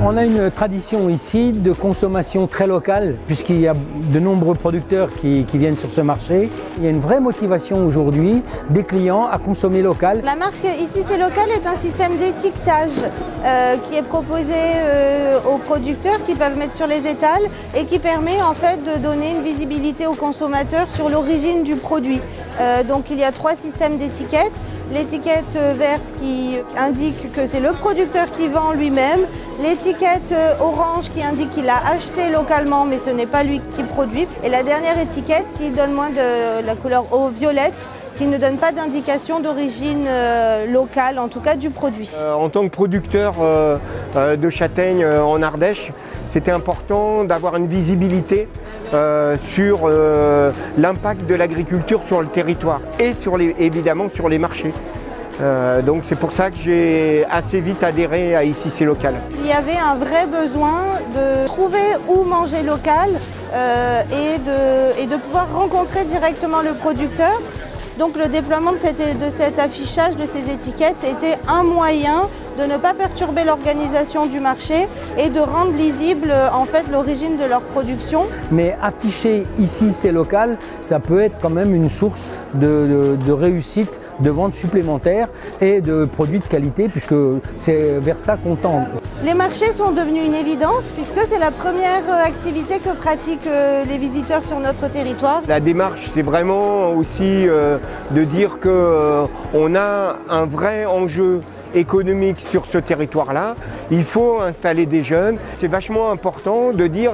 On a une tradition ici de consommation très locale, puisqu'il y a de nombreux producteurs qui viennent sur ce marché. Il y a une vraie motivation aujourd'hui des clients à consommer local. La marque Ici c'est local est un système d'étiquetage qui est proposé aux producteurs qui peuvent mettre sur les étals et qui permet en fait de donner une visibilité aux consommateurs sur l'origine du produit. Donc il y a 3 systèmes d'étiquettes. L'étiquette verte qui indique que c'est le producteur qui vend lui-même, l'étiquette orange qui indique qu'il a acheté localement mais ce n'est pas lui qui produit, et la dernière étiquette qui donne moins de la couleur au violette, qui ne donne pas d'indication d'origine locale, en tout cas du produit. En tant que producteur de châtaignes en Ardèche, c'était important d'avoir une visibilité sur l'impact de l'agriculture sur le territoire et évidemment sur les marchés. Donc c'est pour ça que j'ai assez vite adhéré à Ici c'est local. Il y avait un vrai besoin de trouver où manger local et de pouvoir rencontrer directement le producteur. Donc le déploiement de cet affichage, de ces étiquettes, était un moyen de ne pas perturber l'organisation du marché et de rendre lisible en fait l'origine de leur production. Mais afficher Ici c'est local, ça peut être quand même une source de réussite, de vente supplémentaire et de produits de qualité, puisque c'est vers ça qu'on tend. Les marchés sont devenus une évidence puisque c'est la première activité que pratiquent les visiteurs sur notre territoire. La démarche, c'est vraiment aussi de dire qu'on a un vrai enjeu économique sur ce territoire-là. Il faut installer des jeunes. C'est vachement important de dire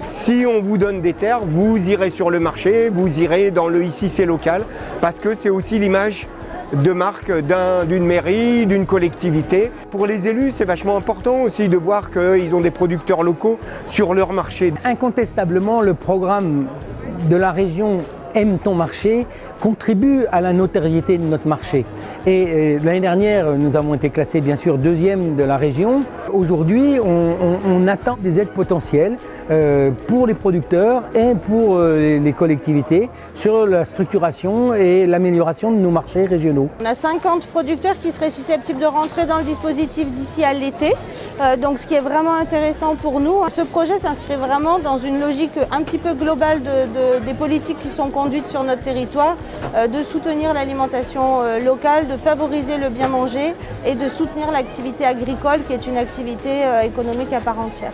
si on vous donne des terres, vous irez sur le marché, vous irez dans le Ici c'est local, parce que c'est aussi l'image de marque d'une mairie, d'une collectivité. Pour les élus, c'est vachement important aussi de voir qu'ils ont des producteurs locaux sur leur marché. Incontestablement, le programme de la région Aime ton marché contribue à la notoriété de notre marché. Et l'année dernière, nous avons été classés bien sûr 2e de la région. Aujourd'hui, on attend des aides potentielles pour les producteurs et pour les collectivités sur la structuration et l'amélioration de nos marchés régionaux. On a 50 producteurs qui seraient susceptibles de rentrer dans le dispositif d'ici à l'été, donc ce qui est vraiment intéressant pour nous. Ce projet s'inscrit vraiment dans une logique un petit peu globale des politiques qui sont conduites sur notre territoire, de soutenir l'alimentation locale, de favoriser le bien manger et de soutenir l'activité agricole qui est une activité économique à part entière.